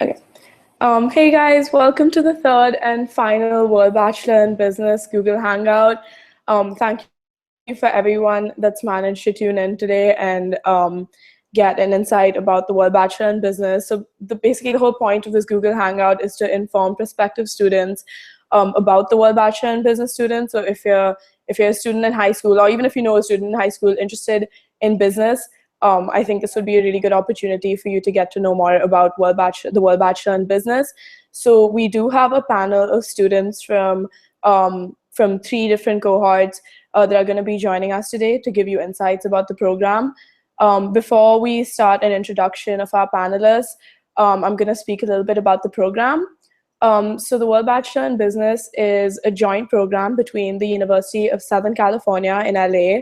Okay. Hey guys, welcome to the third and final World Bachelor in Business Google Hangout. Thank you for everyone that's managed to tune in today and get an insight about the World Bachelor in Business. So basically the whole point of this Google Hangout is to inform prospective students about the World Bachelor in Business students. So if you're a student in high school, or even if you know a student in high school interested in business, I think this would be a really good opportunity for you to get to know more about the World Bachelor in Business. So we do have a panel of students from 3 different cohorts that are going to be joining us today to give you insights about the program. Before we start an introduction of our panelists, I'm going to speak a little bit about the program. So the World Bachelor in Business is a joint program between the University of Southern California in LA,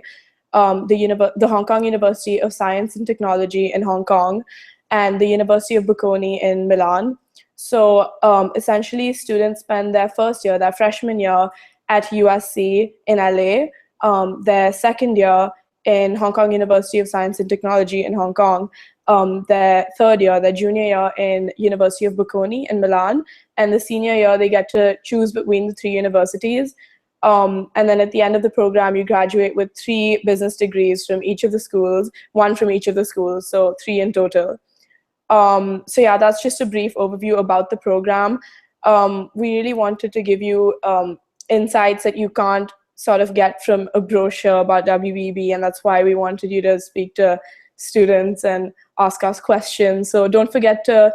the Hong Kong University of Science and Technology in Hong Kong, and the University of Bocconi in Milan. So essentially, students spend their first year, their freshman year, at USC in LA, their second year in Hong Kong University of Science and Technology in Hong Kong, their third year, their junior year in University of Bocconi in Milan, and the senior year they get to choose between the 3 universities. And then at the end of the program, you graduate with 3 business degrees from each of the schools, 1 from each of the schools, so 3 in total. So yeah, that's just a brief overview about the program. We really wanted to give you insights that you can't sort of get from a brochure about WBB, and that's why we wanted you to speak to students and ask us questions. So don't forget to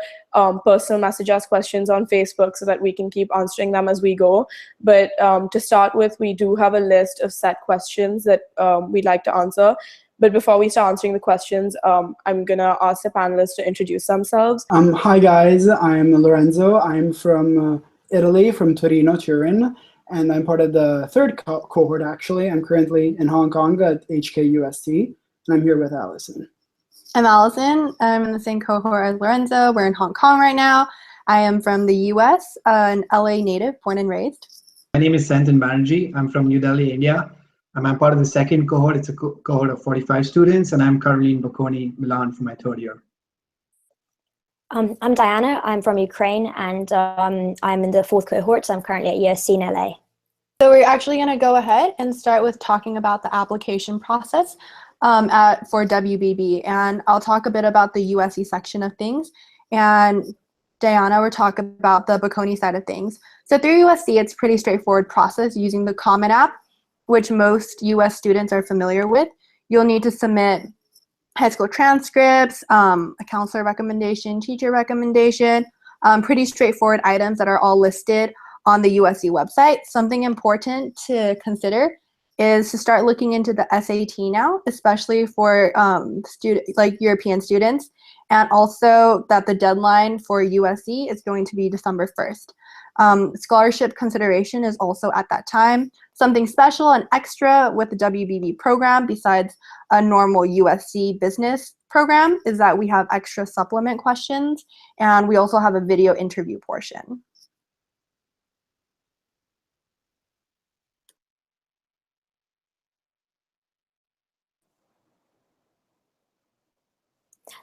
personal message us questions on Facebook so that we can keep answering them as we go. But to start with, we do have a list of set questions that we'd like to answer. But before we start answering the questions, I'm going to ask the panelists to introduce themselves. Hi guys, I'm Lorenzo. I'm from Italy, from Torino, Turin, and I'm part of the 3rd cohort actually. I'm currently in Hong Kong at HKUST, and I'm here with Allison. I'm Allison. I'm in the same cohort as Lorenzo. We're in Hong Kong right now. I am from the US, an LA native, born and raised. My name is Santan Banerjee. I'm from New Delhi, India. I'm part of the 2nd cohort. It's a cohort of 45 students, and I'm currently in Bocconi, Milan for my 3rd year. I'm Diana. I'm from Ukraine, and I'm in the 4th cohort, so I'm currently at USC in LA. So we're actually going to go ahead and start with talking about the application process for WBB, and I'll talk a bit about the USC section of things, and Diana will talk about the Bocconi side of things. So through USC, it's a pretty straightforward process using the Common App, which most US students are familiar with. You'll need to submit high school transcripts, a counselor recommendation, teacher recommendation, pretty straightforward items that are all listed on the USC website. Something important to consider is to start looking into the SAT now, especially for European students, and also that the deadline for USC is going to be December 1st. Scholarship consideration is also at that time. Something special and extra with the WBB program, besides a normal USC business program, is that we have extra supplement questions, and we also have a video interview portion.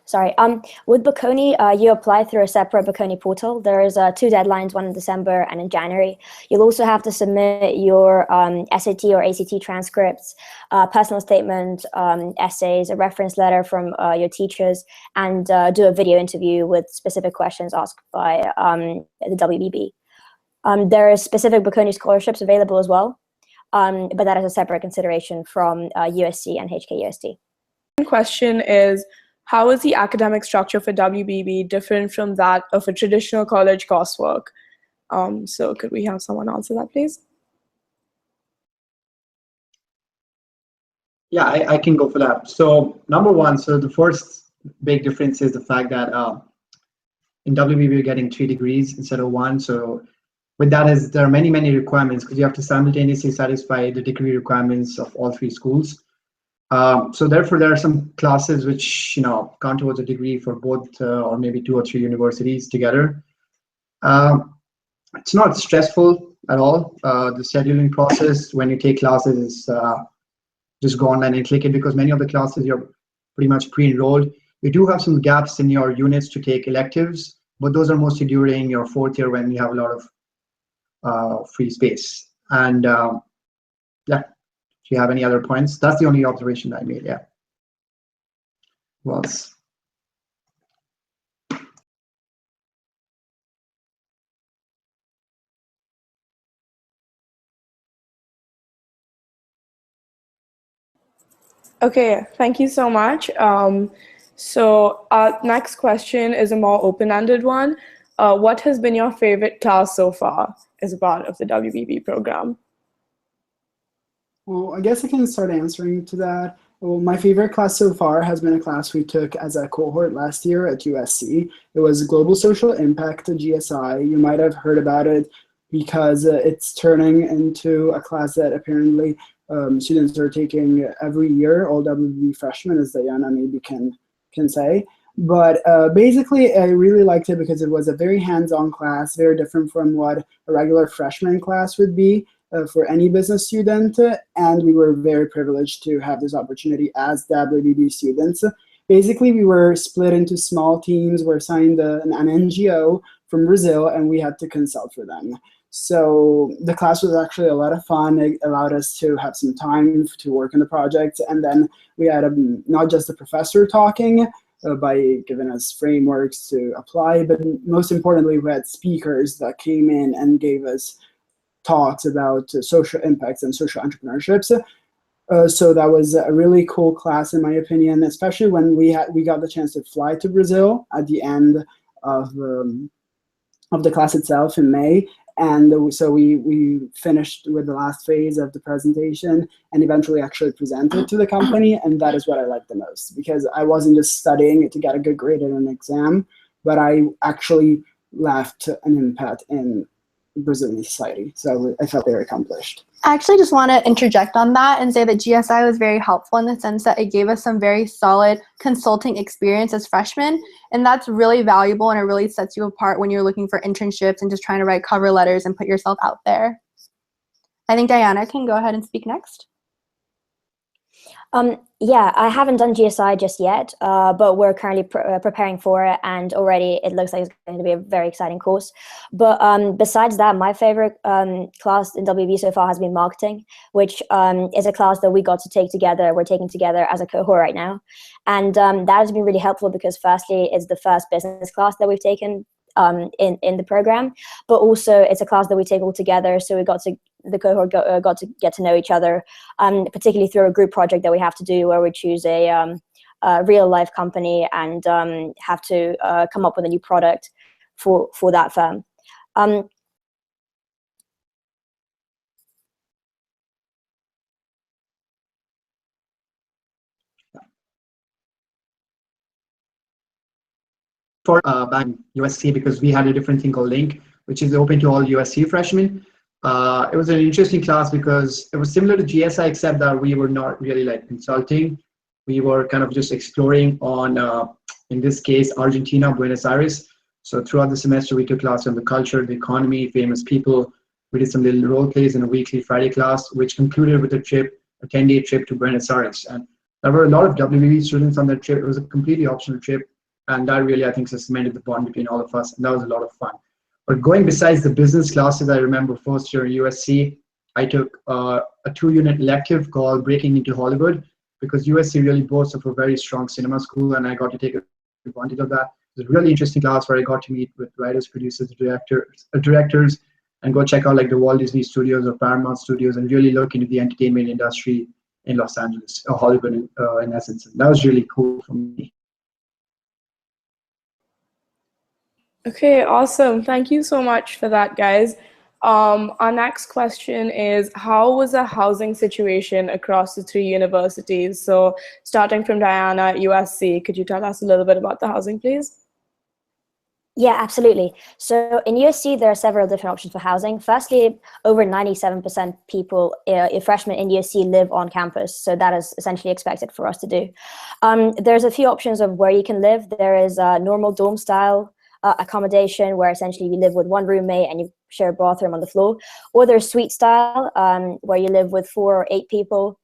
Sorry. With Bocconi, you apply through a separate Bocconi portal. There is 2 deadlines, one in December and in January. You'll also have to submit your SAT or ACT transcripts, personal statement, essays, a reference letter from your teachers, and do a video interview with specific questions asked by the WBB. There are specific Bocconi scholarships available as well, but that is a separate consideration from USC and HKUST. The question is, how is the academic structure for WBB different from that of a traditional college coursework? So could we have someone answer that, please? Yeah, I can go for that. So number one, so the first big difference is the fact that in WBB you're getting 3 degrees instead of 1. So with that there are many requirements, because you have to simultaneously satisfy the degree requirements of all 3 schools. So therefore, there are some classes which count towards a degree for both, or maybe 2 or 3 universities together. It's not stressful at all. The scheduling process when you take classes is just go online and click it, because many of the classes you're pretty much pre-enrolled. You do have some gaps in your units to take electives, but those are mostly during your fourth year when you have a lot of free space. And yeah, if you have any other points, that's the only observation that I made. Yeah. Who else? Okay, thank you so much. So our next question is a more open-ended one. What has been your favorite class so far as a part of the WBB program? Well, I guess I can start answering to that. Well, my favorite class so far has been a class we took as a cohort last year at USC. It was Global Social Impact, GSI. You might have heard about it because it's turning into a class that apparently students are taking every year, all WBB freshmen, as Diana maybe can say. But basically, I really liked it because it was a very hands-on class, very different from what a regular freshman class would be. For any business student, and we were very privileged to have this opportunity as WBB students. Basically, we were split into small teams. We're assigned an NGO from Brazil, and we had to consult for them. So the class was actually a lot of fun. It allowed us to have some time to work on the project, and then we had not just the professor talking by giving us frameworks to apply, but most importantly, we had speakers that came in and gave us talks about social impacts and social entrepreneurships. So that was a really cool class, in my opinion, especially when we got the chance to fly to Brazil at the end of the class itself in May. And so we finished with the last phase of the presentation and eventually actually presented to the company. And that is what I liked the most, because I wasn't just studying to get a good grade in an exam, but I actually left an impact in Brazilian society. So I felt very accomplished. I actually just want to interject on that and say that GSI was very helpful in the sense that it gave us some very solid consulting experience as freshmen. And that's really valuable, and it really sets you apart when you're looking for internships and just trying to write cover letters and put yourself out there. I think Diana can go ahead and speak next. Yeah, I haven't done GSI just yet, but we're currently preparing for it, and already it looks like it's going to be a very exciting course. But besides that, my favorite class in WB so far has been marketing, which is a class that we got to take together. We're taking together as a cohort right now. And that has been really helpful because firstly, it's the first business class that we've taken in the program, but also it's a class that we take all together, so the cohort got to get to know each other, particularly through a group project that we have to do where we choose a real life company and have to come up with a new product for that firm. For back in USC, because we had a different thing called Link, which is open to all USC freshmen. It was an interesting class because it was similar to GSI, except that we were not really like consulting. We were kind of just exploring on, in this case, Argentina, Buenos Aires. So throughout the semester, we took classes on the culture, the economy, famous people. We did some little role plays in a weekly Friday class, which concluded with a 10-day trip to Buenos Aires. And there were a lot of WBB students on that trip. It was a completely optional trip. And that really, I think, cemented the bond between all of us. And that was a lot of fun. But going besides the business classes, I remember first year at USC, I took a 2-unit elective called Breaking into Hollywood, because USC really boasts of a very strong cinema school, and I got to take advantage of that. It was a really interesting class where I got to meet with writers, producers, directors, and go check out like the Walt Disney Studios or Paramount Studios and really look into the entertainment industry in Los Angeles, or Hollywood in essence. And that was really cool for me. Okay, awesome. Thank you so much for that, guys. Our next question is, how was the housing situation across the 3 universities? So starting from Diana at USC, could you tell us a little bit about the housing, please? Yeah, absolutely. So in USC, there are several different options for housing. Firstly, over 97% people, freshmen in USC, live on campus. So that is essentially expected for us to do. There's a few options of where you can live. There is a normal dorm style accommodation where essentially you live with one roommate and you share a bathroom on the floor. Or there's suite style, where you live with 4 or 8 people.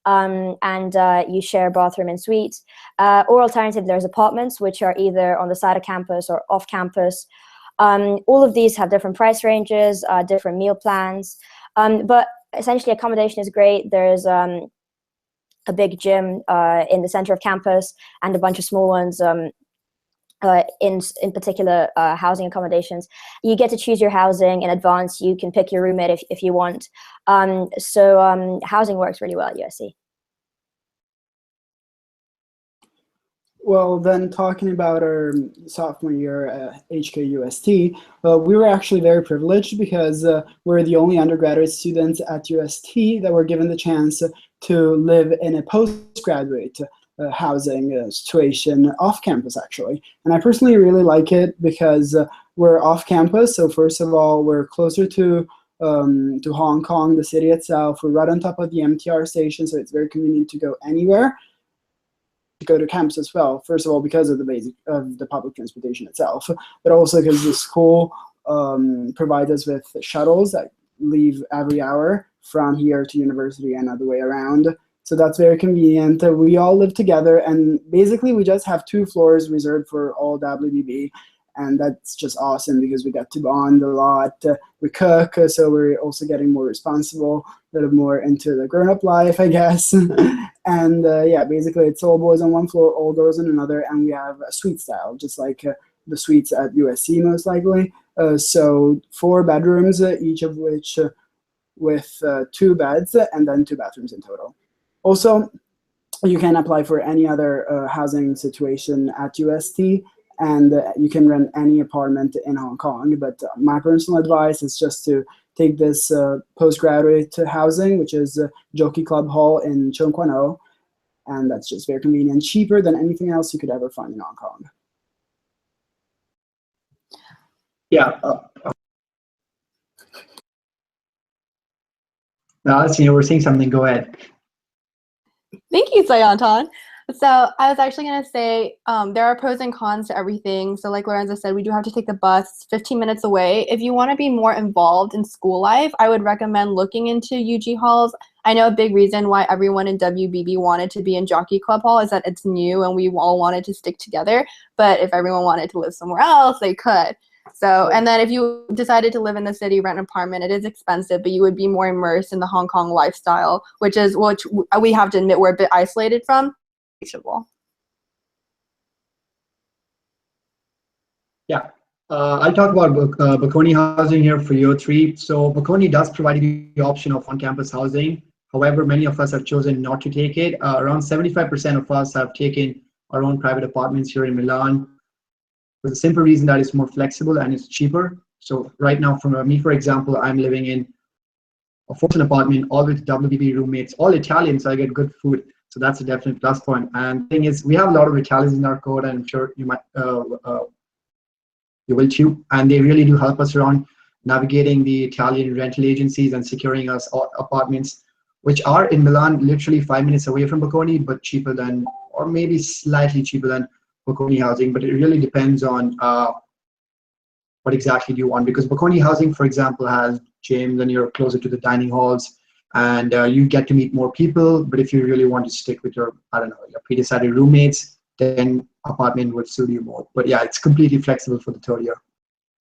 and you share a bathroom and suite. Or alternative, there's apartments, which are either on the side of campus or off campus. All of these have different price ranges, different meal plans, but essentially accommodation is great. There's a big gym in the center of campus and a bunch of small ones in particular housing accommodations. You get to choose your housing in advance. You can pick your roommate if you want. So housing works really well at USC. Well, then talking about our sophomore year at HKUST, we were actually very privileged because we're the only undergraduate students at UST that were given the chance to live in a postgraduate housing situation off campus, actually. And I personally really like it because we're off campus. So first of all, we're closer to Hong Kong, the city itself. We're right on top of the MTR station, so it's very convenient to go anywhere. To go to campus as well. First of all, because of the public transportation itself, but also because the school provides us with shuttles that leave every hour from here to university and other way around. So that's very convenient. We all live together, and basically we just have 2 floors reserved for all WBB, and that's just awesome because we get to bond a lot. We cook, so we're also getting more responsible, a little more into the grown-up life, I guess. And yeah, basically it's all boys on one floor, all girls on another, and we have a suite style, just like the suites at USC most likely. So 4 bedrooms, each of which with 2 beds and then 2 bathrooms in total. Also, you can apply for any other housing situation at UST, and you can rent any apartment in Hong Kong. But my personal advice is just to take this postgraduate housing, which is Jockey Club Hall in Cheung Kwan O, and that's just very convenient, cheaper than anything else you could ever find in Hong Kong. Yeah. Alice, you were saying something. Go ahead. Thank you, Sayantan. So I was actually going to say there are pros and cons to everything. So like Lorenzo said, we do have to take the bus 15 minutes away. If you want to be more involved in school life, I would recommend looking into UG halls. I know a big reason why everyone in WBB wanted to be in Jockey Club Hall is that it's new and we all wanted to stick together. But if everyone wanted to live somewhere else, they could. So, and then if you decided to live in the city, rent an apartment, it is expensive, but you would be more immersed in the Hong Kong lifestyle, which we have to admit we're a bit isolated from. Yeah, I'll talk about Bocconi housing here for year 3. So Bocconi does provide you the option of on-campus housing. However, many of us have chosen not to take it. Around 75% of us have taken our own private apartments here in Milan, for the simple reason that it's more flexible and it's cheaper. So right now, for me, for example, I'm living in a 4-person apartment, all with WBB roommates, all Italian, so I get good food. So that's a definite plus point. And the thing is, we have a lot of Italians in our code, and I'm sure you might, you will too. And they really do help us around navigating the Italian rental agencies and securing us apartments, which are in Milan, literally 5 minutes away from Bocconi, but cheaper than, or maybe slightly cheaper than Bocconi housing. But it really depends on what exactly do you want, because Bocconi housing, for example, has gyms and you're closer to the dining halls, and you get to meet more people. But if you really want to stick with your, I don't know, your pre-decided roommates, then apartment would suit you more. But yeah, it's completely flexible for the 3rd year.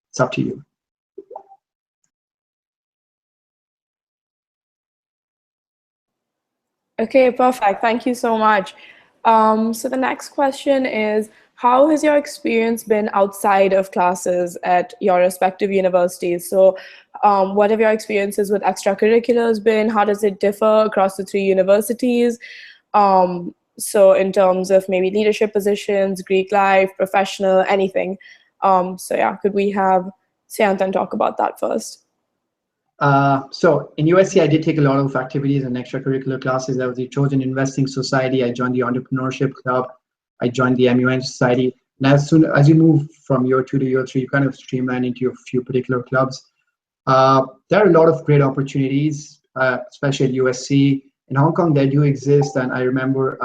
It's up to you. Okay, perfect. Thank you so much. So the next question is, how has your experience been outside of classes at your respective universities? So what have your experiences with extracurriculars been? How does it differ across the 3 universities? So in terms of maybe leadership positions, Greek life, professional, anything. So yeah, could we have Sayantan talk about that first? So in USC, I did take a lot of activities and extracurricular classes. I was the Trojan Investing Society. I joined the Entrepreneurship Club. I joined the MUN Society. And as soon as you move from year 2 to year 3, you kind of streamline into a few particular clubs. There are a lot of great opportunities, especially at USC. In Hong Kong, they do exist. And I remember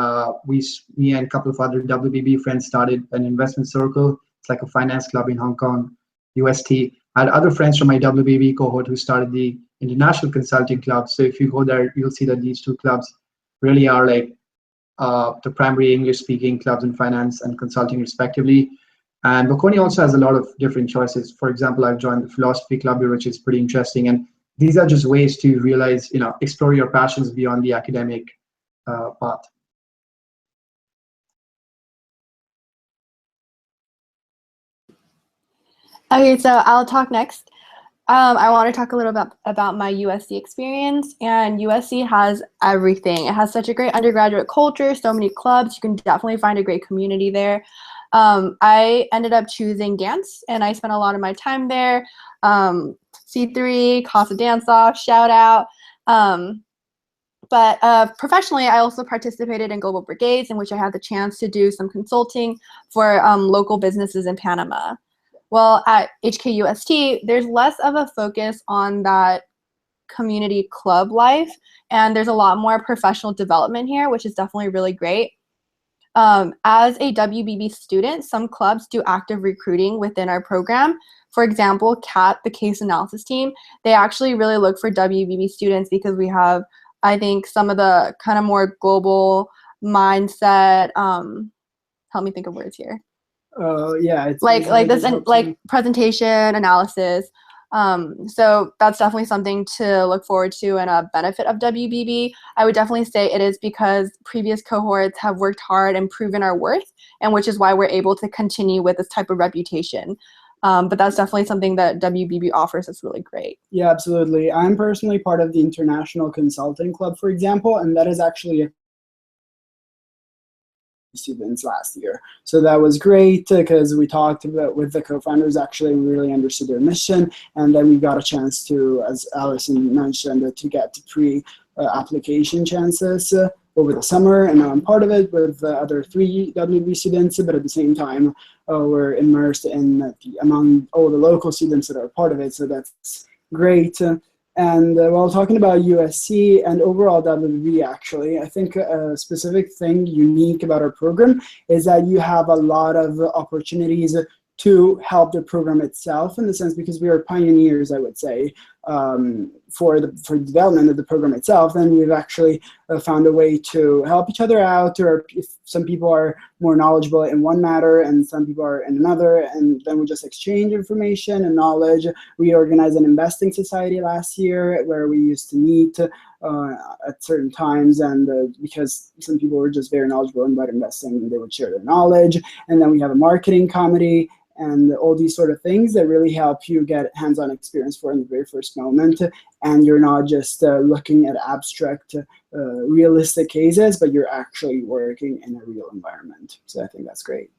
me and a couple of other WBB friends started an investment circle. It's like a finance club in Hong Kong, UST. I had other friends from my WBB cohort who started the International Consulting Club. So if you go there, you'll see that these 2 clubs really are like the primary English-speaking clubs in finance and consulting, respectively. And Bocconi also has a lot of different choices. For example, I've joined the philosophy club here, which is pretty interesting. And these are just ways to realize, explore your passions beyond the academic path. Okay, so I'll talk next. I want to talk a little bit about my USC experience, and USC has everything. It has such a great undergraduate culture, so many clubs. You can definitely find a great community there. I ended up choosing dance, and I spent a lot of my time there. C3, Casa Dance Off, shout out. But professionally, I also participated in Global Brigades, in which I had the chance to do some consulting for local businesses in Panama. Well, at HKUST, there's less of a focus on that community club life, and there's a lot more professional development here, which is definitely really great. As a WBB student, some clubs do active recruiting within our program. For example, CAT, the case analysis team, they actually really look for WBB students because we have, I think, some of the kind of more global mindset, help me think of words here. Yeah, it's like this and like presentation analysis. So that's definitely something to look forward to and a benefit of WBB. I would definitely say it is because previous cohorts have worked hard and proven our worth, and which is why we're able to continue with this type of reputation. But that's definitely something that WBB offers that's really great. Yeah, absolutely. I'm personally part of the International Consulting Club, for example, and that is actually a students last year. So that was great because we talked about with the co-founders. Actually, we really understood their mission, and then we got a chance to, as Allison mentioned, to get pre-application chances over the summer, and now I'm part of it with the other 3 WB students, but at the same time, we're immersed in among all the local students that are part of it, so that's great. And while talking about USC and overall WBB, actually, I think a specific thing unique about our program is that you have a lot of opportunities to help the program itself, in the sense because we are pioneers, I would say, for the development of the program itself. And we've actually found a way to help each other out, or if some people are more knowledgeable in one matter and some people are in another, and then we just exchange information and knowledge. We organized an investing society last year where we used to meet at certain times, and because some people were just very knowledgeable about investing, and they would share their knowledge. And then we have a marketing committee and all these sort of things that really help you get hands-on experience for in the very first moment. And you're not just looking at abstract, realistic cases, but you're actually working in a real environment. So I think that's great.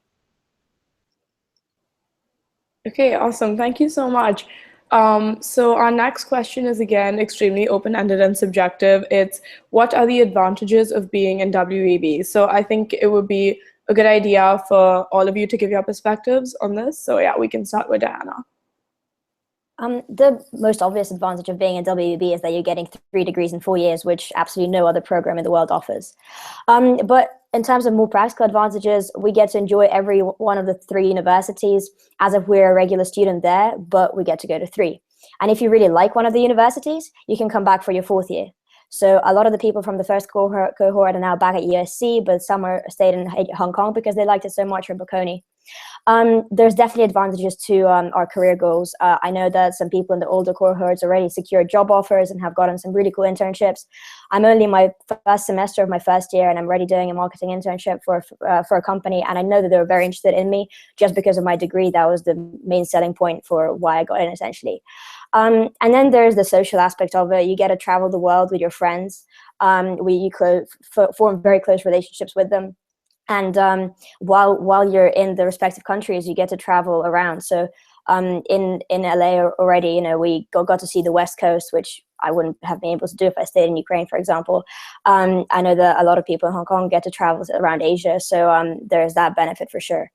Okay, awesome. Thank you so much. So our next question is, again, extremely open-ended and subjective. It's, what are the advantages of being in WEB? So I think it would be a good idea for all of you to give your perspectives on this. So yeah, we can start with Diana. The most obvious advantage of being in WEB is that you're getting 3 degrees in 4 years, which absolutely no other program in the world offers. But in terms of more practical advantages, we get to enjoy every one of the 3 universities as if we're a regular student there, but we get to go to 3. And if you really like one of the universities, you can come back for your 4th year. So a lot of the people from the first cohort are now back at USC, but some are stayed in Hong Kong because they liked it so much from Bocconi. There's definitely advantages to our career goals. I know that some people in the older cohorts already secured job offers and have gotten some really cool internships. I'm only in my first semester of my first year, and I'm already doing a marketing internship for a company. And I know that they were very interested in me just because of my degree. That was the main selling point for why I got in, essentially. And then there's the social aspect of it. You get to travel the world with your friends. You form very close relationships with them. And while you're in the respective countries, you get to travel around. So in LA already, we got to see the West Coast, which I wouldn't have been able to do if I stayed in Ukraine, for example. I know that a lot of people in Hong Kong get to travel around Asia, so there's that benefit for sure.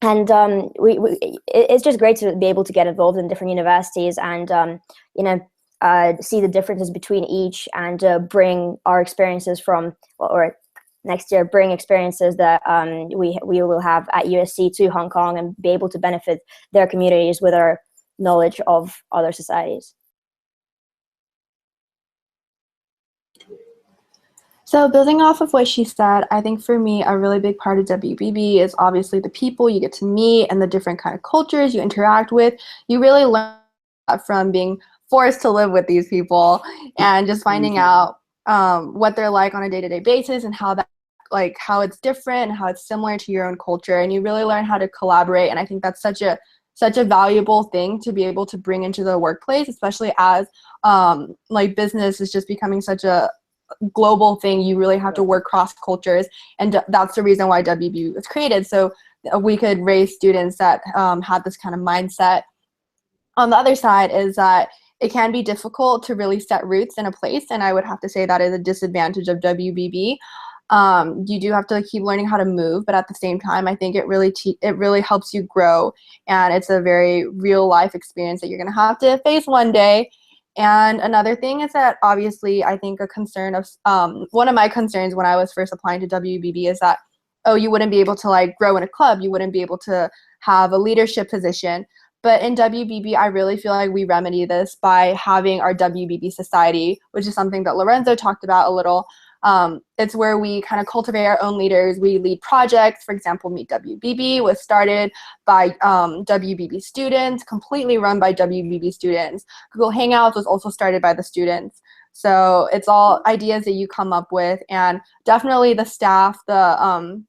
It's just great to be able to get involved in different universities and see the differences between each, and bring our experiences from, or next year, bring experiences that we will have at USC to Hong Kong, and be able to benefit their communities with our knowledge of other societies. So building off of what she said, I think for me, a really big part of WBB is obviously the people you get to meet and the different kind of cultures you interact with. You really learn from being forced to live with these people and just finding out what they're like on a day-to-day basis and how that, like, how it's different and how it's similar to your own culture. And you really learn how to collaborate. And I think that's such a valuable thing to be able to bring into the workplace, especially as like business is just becoming such a global thing. You really have to work cross cultures, and that's the reason why WB was created, so we could raise students that have this kind of mindset. On the other side is that it can be difficult to really set roots in a place, and I would have to say that is a disadvantage of WBB. You do have to keep learning how to move, but at the same time, I think it really helps you grow, and it's a very real life experience that you're going to have to face one day. And another thing is that obviously I think a concern of one of my concerns when I was first applying to WBB is that, oh, you wouldn't be able to like grow in a club, you wouldn't be able to have a leadership position. But in WBB, I really feel like we remedy this by having our WBB society, which is something that Lorenzo talked about a little. It's where we kind of cultivate our own leaders. We lead projects. For example, Meet WBB was started by WBB students, completely run by WBB students. Google Hangouts was also started by the students. So it's all ideas that you come up with, and definitely the staff, the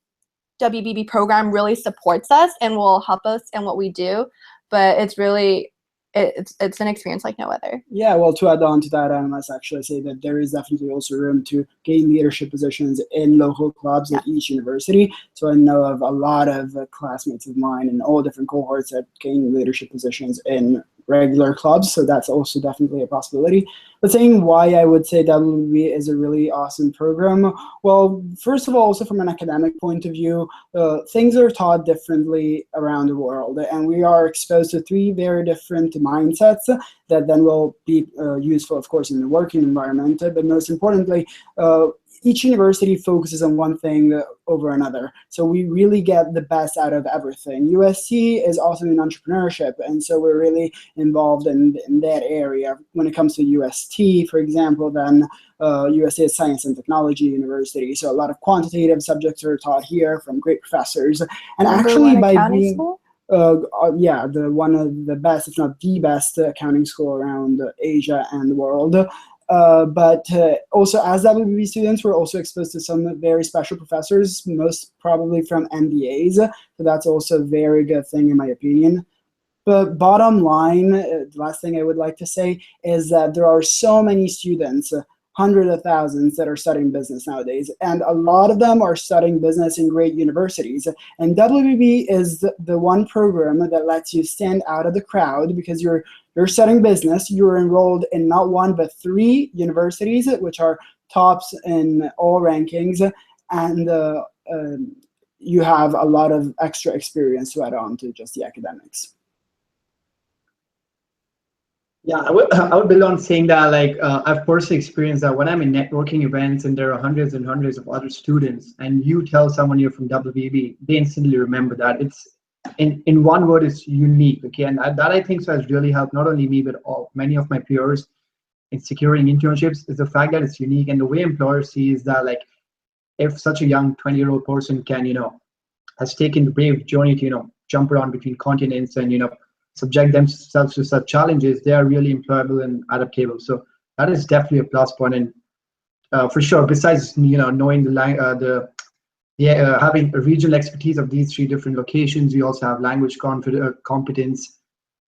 WBB program really supports us and will help us in what we do. But it's really, it's an experience like no other. Yeah, well, to add on to that, I must actually say that there is definitely also room to gain leadership positions in local clubs at each university. So I know of a lot of classmates of mine in all different cohorts that gain leadership positions in regular clubs, so that's also definitely a possibility. But saying why I would say WBB is a really awesome program, well, first of all, also from an academic point of view, things are taught differently around the world, and we are exposed to 3 very different mindsets that then will be useful, of course, in the working environment, but most importantly, each university focuses on one thing over another. So we really get the best out of everything. USC is also in entrepreneurship, and so we're really involved in that area. When it comes to UST, for example, then USC is Science and Technology University. So a lot of quantitative subjects are taught here from great professors. And actually by being yeah, one of the best, if not the best, accounting school around Asia and the world. But also as WBB students, we're also exposed to some very special professors, most probably from MBAs. So that's also a very good thing in my opinion. But bottom line, the last thing I would like to say is that there are so many students, hundreds of thousands, that are studying business nowadays. And a lot of them are studying business in great universities. And WBB is the one program that lets you stand out of the crowd because you're studying business. You're enrolled in not 1, but 3 universities, which are tops in all rankings. And you have a lot of extra experience to add on to just the academics. Yeah, I would build on saying that, like, I've personally experienced that when I'm in networking events and there are hundreds and hundreds of other students, and you tell someone you're from WBB, they instantly remember that. It's in one word, it's unique. Okay, and that I think so has really helped not only me but many of my peers in securing internships. Is the fact that it's unique, and the way employers see is that, like, if such a young 20-year-old person can, has taken the brave journey to jump around between continents and subject themselves to such challenges, they are really employable and adaptable. So that is definitely a plus point. And for sure, besides knowing the having a regional expertise of these 3 different locations, we also have language competence,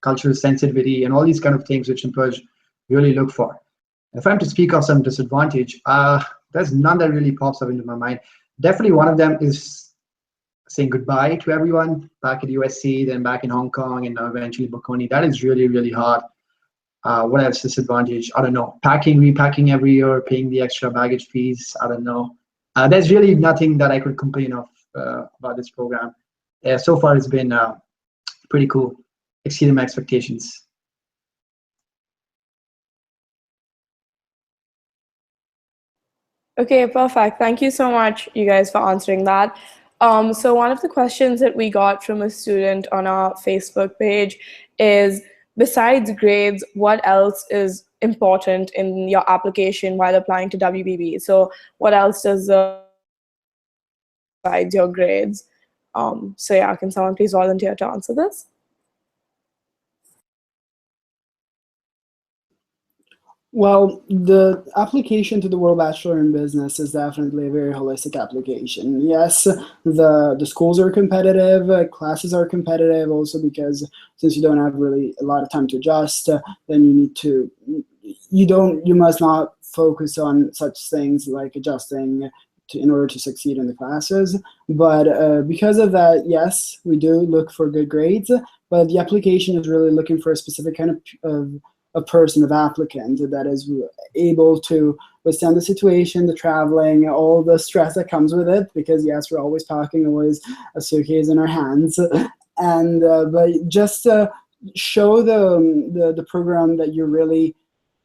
cultural sensitivity, and all these kind of things which employers really look for. If I'm to speak of some disadvantage, there's none that really pops up into my mind. Definitely one of them is saying goodbye to everyone back at USC, then back in Hong Kong, and now eventually Bocconi. That is really, really hard. What else disadvantage? I don't know. Repacking every year, paying the extra baggage fees. I don't know. There's really nothing that I could complain of about this program. So far, it's been pretty cool, exceeding my expectations. Okay, perfect. Thank you so much, you guys, for answering that. So one of the questions that we got from a student on our Facebook page is, besides grades, what else is important in your application while applying to WBB? So what else does besides your grades? So yeah, can someone please volunteer to answer this? Well, the application to the World Bachelor in Business is definitely a very holistic application. Yes, the schools are competitive, classes are competitive also because since you don't have really a lot of time to adjust, then you must not focus on such things like adjusting in order to succeed in the classes. But because of that, yes, we do look for good grades, but the application is really looking for a specific kind of a person, of applicant that is able to withstand the situation, the traveling, all the stress that comes with it, because yes, we're always packing always a suitcase in our hands. And but just show the program that you're really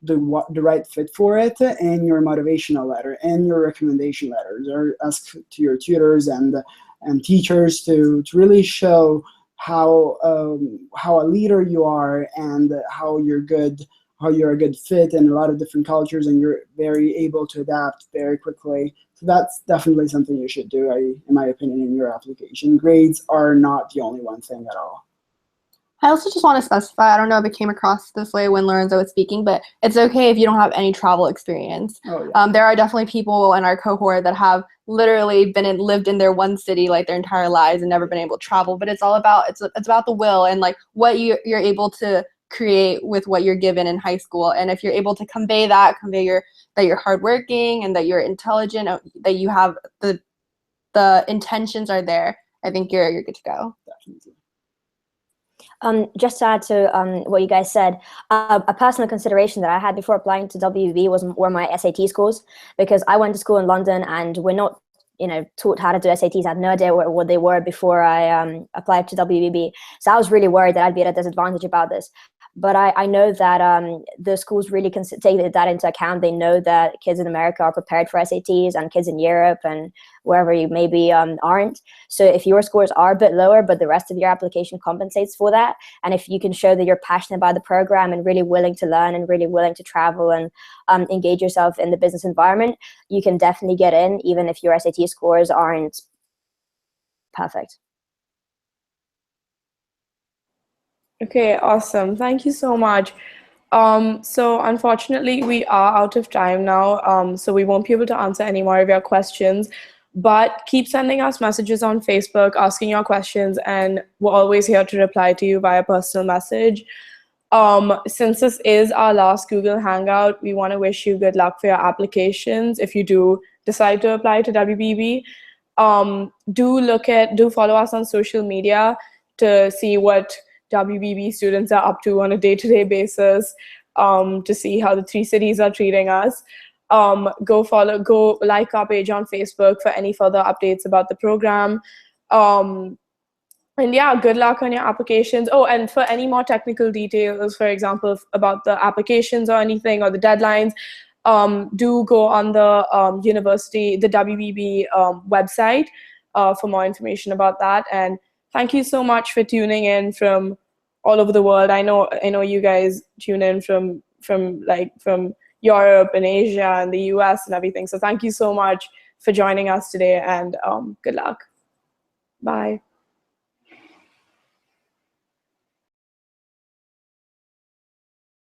the right fit for it, and your motivational letter and your recommendation letters, or ask to your tutors and teachers to really show how a leader you are, and how you're a good fit in a lot of different cultures, and you're very able to adapt very quickly. So that's definitely something you should do, in my opinion, in your application. Grades are not the only one thing at all. I also just want to specify, I don't know if it came across this way when Lorenzo was speaking, but it's okay if you don't have any travel experience. Oh, yeah. There are definitely people in our cohort that have literally lived in their one city like their entire lives and never been able to travel, but it's all about, it's about the will and like what you're able to create with what you're given in high school. And if you're able to convey that you're hardworking and that you're intelligent, that you have the intentions are there, I think you're good to go. Definitely. Just to add to what you guys said, a personal consideration that I had before applying to WB were my SAT scores, because I went to school in London and we're not, taught how to do SATs. I had no idea what they were before I applied to WBB. So I was really worried that I'd be at a disadvantage about this. But I know that the schools really take that into account. They know that kids in America are prepared for SATs, and kids in Europe and wherever you maybe aren't. So if your scores are a bit lower, but the rest of your application compensates for that, and if you can show that you're passionate about the program and really willing to learn and really willing to travel and engage yourself in the business environment, you can definitely get in, even if your SAT scores aren't perfect. Okay, awesome. Thank you so much. So unfortunately, we are out of time now, so we won't be able to answer any more of your questions. But keep sending us messages on Facebook, asking your questions, and we're always here to reply to you via personal message. Since this is our last Google Hangout, we want to wish you good luck for your applications if you do decide to apply to WBB. Do follow us on social media to see what WBB students are up to on a day-to-day basis, to see how the 3 cities are treating us. Go like our page on Facebook for any further updates about the program. And yeah, good luck on your applications. Oh, and for any more technical details, for example, about the applications or anything, or the deadlines, do go on the the WBB website for more information about that. And thank you so much for tuning in from all over the world. I know you guys tune in from Europe and Asia and the US and everything. So thank you so much for joining us today, and good luck. Bye.